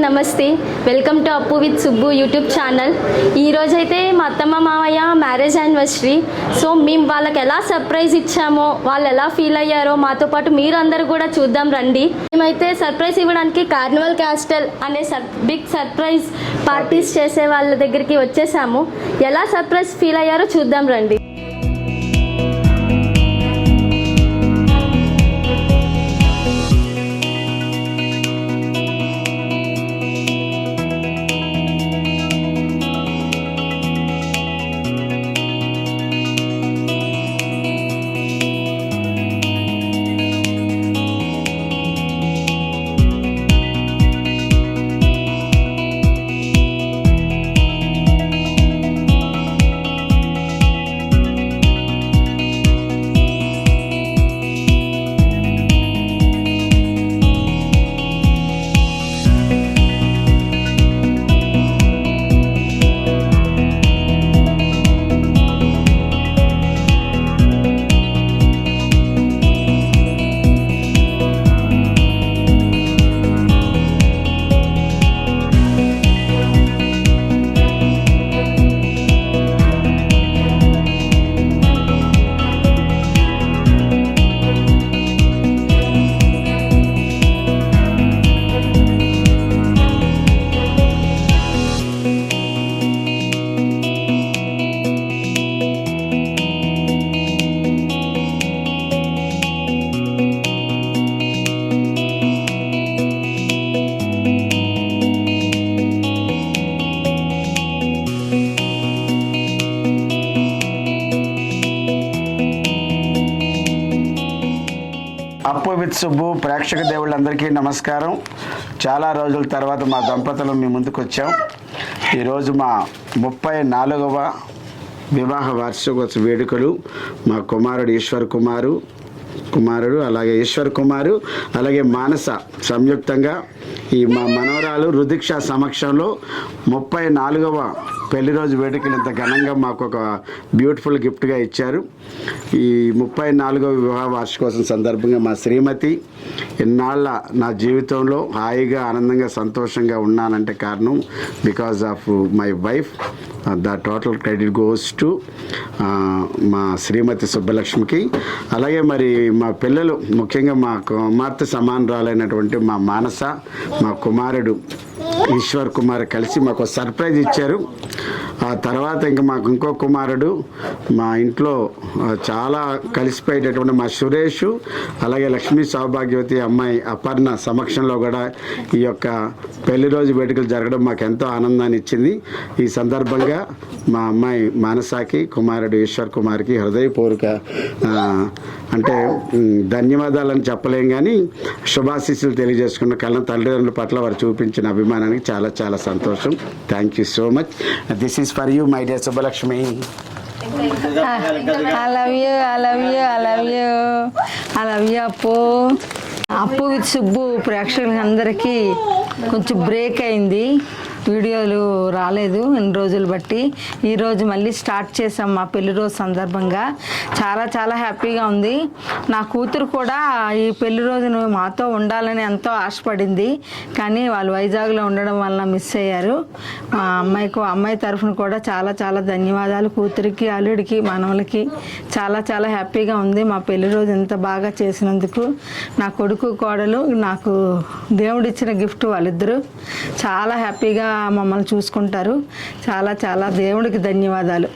నమస్తే. Welcome to అప్పు with Subbu YouTube channel. ఈరోజైతే మా అత్తమ్మ మావయ్య మ్యారేజ్ యానివర్సరీ. సో మేము వాళ్ళకి ఎలా సర్ప్రైజ్ ఇచ్చామో, వాళ్ళు ఎలా ఫీల్ అయ్యారో మాతో పాటు మీరు అందరూ కూడా చూద్దాం రండి. మేమైతే సర్ప్రైజ్ ఇవ్వడానికి కార్నివల్ క్యాస్టల్ అనే బిగ్ సర్ప్రైజ్ పార్టీస్ చేసే వాళ్ళ దగ్గరికి వచ్చేసాము. ఎలా సర్ప్రైజ్ ఫీల్ అయ్యారో చూద్దాం రండి. అప్పు విత్ సుబ్బు ప్రేక్షక దేవుళ్ళందరికీ నమస్కారం. చాలా రోజుల తర్వాత మా దంపతులు మీ ముందుకు వచ్చాం. ఈరోజు మా 34వ వివాహ వార్షికోత్సవ వేడుకలు. మా కుమారుడు కుమారుడు అలాగే ఈశ్వర్ కుమారు అలాగే మానస సంయుక్తంగా ఈ మా మనవరాలు రుదిక్ష సమక్షంలో 34వ పెళ్లి రోజు వేడుకలు ఇంత ఘనంగా మాకు ఒక బ్యూటిఫుల్ గిఫ్ట్గా ఇచ్చారు. ఈ 34వ వివాహ వార్షికోత్సవం సందర్భంగా మా శ్రీమతి ఇన్నాళ్ళ నా జీవితంలో హాయిగా ఆనందంగా సంతోషంగా ఉన్నానంటే కారణం because of my wife. The total credit goes to మా శ్రీమతి సుబ్బలక్ష్మికి. అలాగే మరి మా పిల్లలు ముఖ్యంగా మా కుమార్తె సమానరాలైనటువంటి మా మానస, మా కుమారుడు ఈశ్వర్ కుమార్ కలిసి మాకు సర్ప్రైజ్ ఇచ్చారు. ఆ తర్వాత ఇంకా మాకు ఇంకో కుమారుడు మా ఇంట్లో చాలా కలిసిపోయేటటువంటి మా సురేష్ అలాగే లక్ష్మీ సౌభాగ్యవతి అమ్మాయి అపర్ణ సమక్షంలో కూడా ఈ యొక్క పెళ్లి రోజు వేడుకలు జరగడం మాకు ఎంతో ఆనందాన్ని ఇచ్చింది. ఈ సందర్భంగా మా అమ్మాయి మానసాకి, కుమారుడు ఈశ్వర్ కుమార్కి హృదయపూర్వక అంటే ధన్యవాదాలని చెప్పలేం కానీ శుభాశీస్సులు తెలియజేసుకున్న తల్లిదండ్రుల పట్ల వారు చూపించిన అభిమానానికి చాలా చాలా సంతోషం. Thank you so much. This is for you my dear Subbalakshmi. I love you Appu with Subbu ప్రేక్షకులందరికీ కొంచెం బ్రేక్ అయింది, వీడియోలు రాలేదు ఇన్ని రోజులు బట్టి. ఈరోజు మళ్ళీ స్టార్ట్ చేసాం మా పెళ్లి రోజు సందర్భంగా. చాలా చాలా హ్యాపీగా ఉంది. నా కూతురు కూడా ఈ పెళ్లి రోజును మాతో ఉండాలని ఎంతో ఆశపడింది, కానీ వాళ్ళు వైజాగ్లో ఉండడం వల్ల మిస్ అయ్యారు. మా అమ్మాయి తరఫున కూడా చాలా చాలా ధన్యవాదాలు. కూతురికి, అల్లుడికి, మనవలకి చాలా చాలా హ్యాపీగా ఉంది మా పెళ్లి రోజు ఇంత బాగా చేసినందుకు. నా కొడుకు, కోడలు నాకు దేవుడిచ్చిన గిఫ్ట్ వాళ్ళిద్దరూ. చాలా హ్యాపీగా మమ్మల్ని చూసుకుంటారు. చాలా చాలా దేవుడికి ధన్యవాదాలు.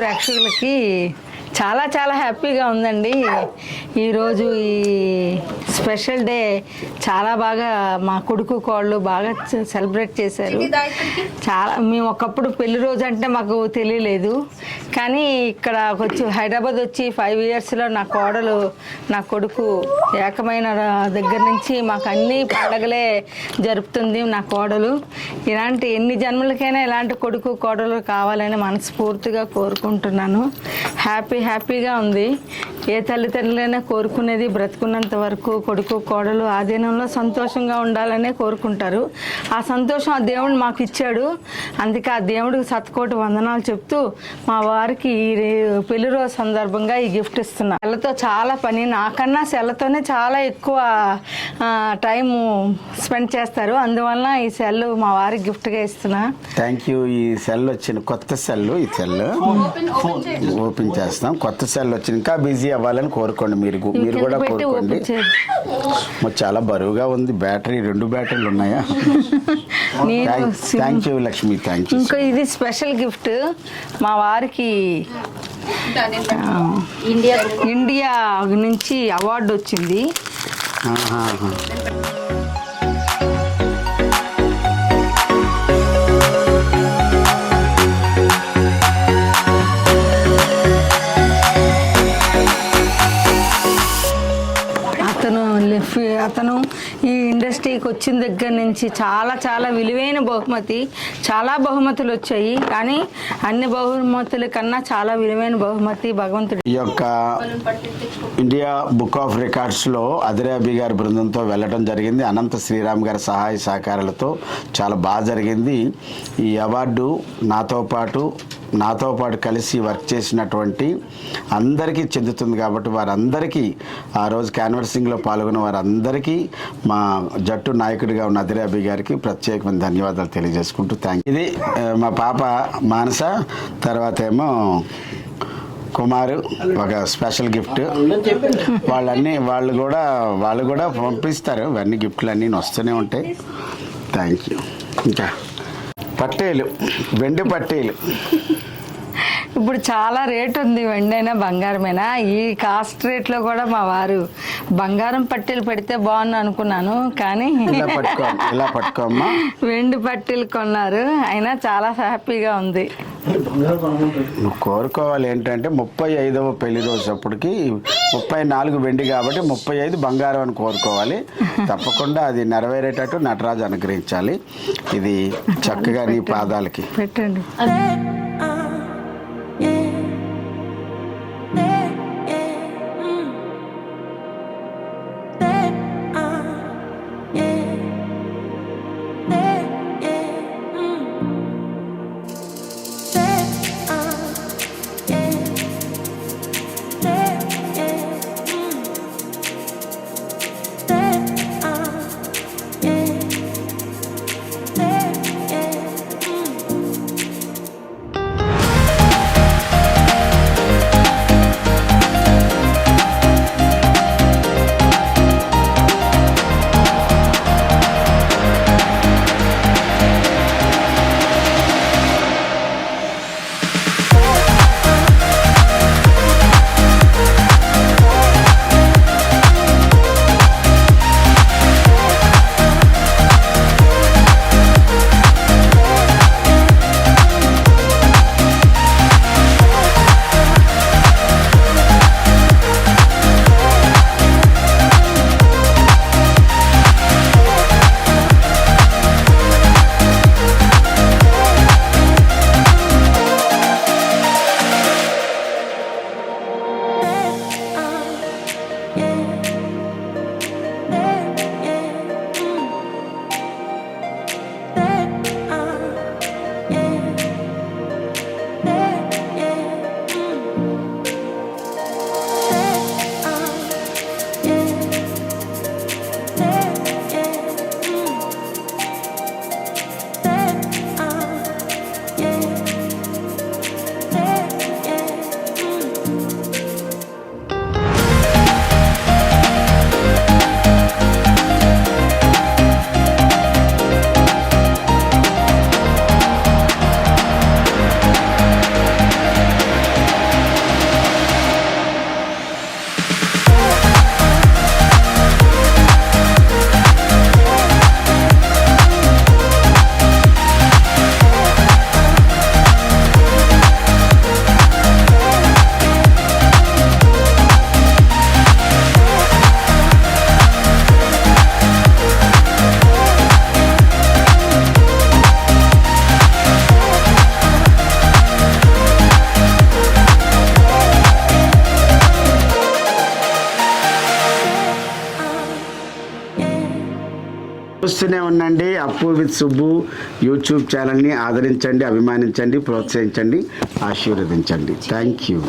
ప్రేక్షకులకి చాలా చాలా హ్యాపీగా ఉందండి. ఈరోజు ఈ స్పెషల్ డే చాలా బాగా మా కొడుకు కోళ్ళు బాగా సెలబ్రేట్ చేశారు. చాలా మేము ఒకప్పుడు పెళ్లి రోజు అంటే మాకు తెలియలేదు, కానీ ఇక్కడ వచ్చి హైదరాబాద్ వచ్చి 5 yearsలో నా కోడలు నా కొడుకు ఏకమైన దగ్గర నుంచి మాకు అన్ని పండగలే జరుపుతుంది నా కోడలు. ఇలాంటి ఎన్ని జన్మలకైనా ఇలాంటి కొడుకు కోడలు కావాలని మనస్ఫూర్తిగా కోరుకుంటున్నాను. హ్యాపీగా ఉంది. ఏ తల్లిదండ్రులైనా కోరుకునేది బ్రతుకున్నంత వరకు కొడుకు కోడలు ఆధీనంలో సంతోషంగా ఉండాలనే కోరుకుంటారు. ఆ సంతోషం ఆ దేవుడు మాకు ఇచ్చాడు. అందుకే ఆ దేవుడికి శతకోటి వందనాలు చెప్తూ మా వారికి ఈ పెళ్లి రోజు సందర్భంగా ఈ గిఫ్ట్ ఇస్తున్నా. సెల్లతో చాలా పని, నాకన్నా సెల్లతోనే చాలా ఎక్కువ టైము స్పెండ్ చేస్తారు. అందువల్ల ఈ సెల్ మా వారికి గిఫ్ట్గా ఇస్తున్నా. Thank you. ఈ సెల్ వచ్చిన కొత్త సెల్, ఈ సెల్ ఓపెన్ చేస్తాం. కొత్త సెల్ వచ్చి ఇంకా బిజీ అవ్వాలని కోరుకోండి. మీరు కూడా కోరుకోండి. చాలా బరువుగా ఉంది బ్యాటరీ. 2 బ్యాటరీలు ఉన్నాయా? Thank you Lakshmi, thank you. ఇంకా ఇది స్పెషల్ గిఫ్ట్ మా వారికి ఇండియా నుంచి అవార్డు వచ్చింది. అతను ఈ ఇండస్ట్రీకి వచ్చిన దగ్గర నుంచి చాలా విలువైన బహుమతి, చాలా బహుమతులు వచ్చాయి, కానీ అన్ని బహుమతుల కన్నా చాలా విలువైన బహుమతి భగవంతుడు. ఈ యొక్క ఇండియా బుక్ ఆఫ్ రికార్డ్స్లో అదిరాబి గారి బృందంతో వెళ్ళడం జరిగింది. అనంత శ్రీరామ్ గారి సహాయ సహకారాలతో చాలా బాగా జరిగింది. ఈ అవార్డు నాతో పాటు కలిసి వర్క్ చేసినటువంటి అందరికీ చెందుతుంది. కాబట్టి వారందరికీ, ఆ రోజు క్యాన్వర్సింగ్లో పాల్గొన్న వారందరికీ మా జట్టు నాయకుడిగా ఉన్న అదిరాబి గారికి ప్రత్యేకమైన ధన్యవాదాలు తెలియజేసుకుంటూ ఇది మా పాప మానస, తర్వాత ఏమో కుమారు ఒక స్పెషల్ గిఫ్ట్. వాళ్ళు కూడా పంపిస్తారు. ఇవన్నీ గిఫ్ట్లు అన్నీ వస్తూనే ఉంటాయి. Thank you. ఇంకా పట్టేలు, వెండి పట్టేలు. ఇప్పుడు చాలా రేట్ ఉంది, వెండైనా బంగారమైనా. ఈ కాస్ట్ రేట్లో కూడా మా వారు బంగారం పట్టీలు పెడితే బాగుంది అనుకున్నాను, కానీ ఇలా పట్టుకోమ్మా వెండి పట్టీలు కొన్నారు. అయినా చాలా హ్యాపీగా ఉంది. నువ్వు కోరుకోవాలి ఏంటంటే 35వ పెళ్లి రోజు అప్పటికి 34 వెండి కాబట్టి 35 బంగారం అని కోరుకోవాలి. తప్పకుండా అది నెరవేరేటట్టు నటరాజు అనుగ్రహించాలి. ఇది చక్కగా నీ పాదాలకి పెట్టండి. చూస్తూనే ఉండండి అప్పు విత్ సుబ్బు యూట్యూబ్ ఛానల్ని ఆదరించండి, అభిమానించండి, ప్రోత్సహించండి, ఆశీర్వదించండి. Thank you.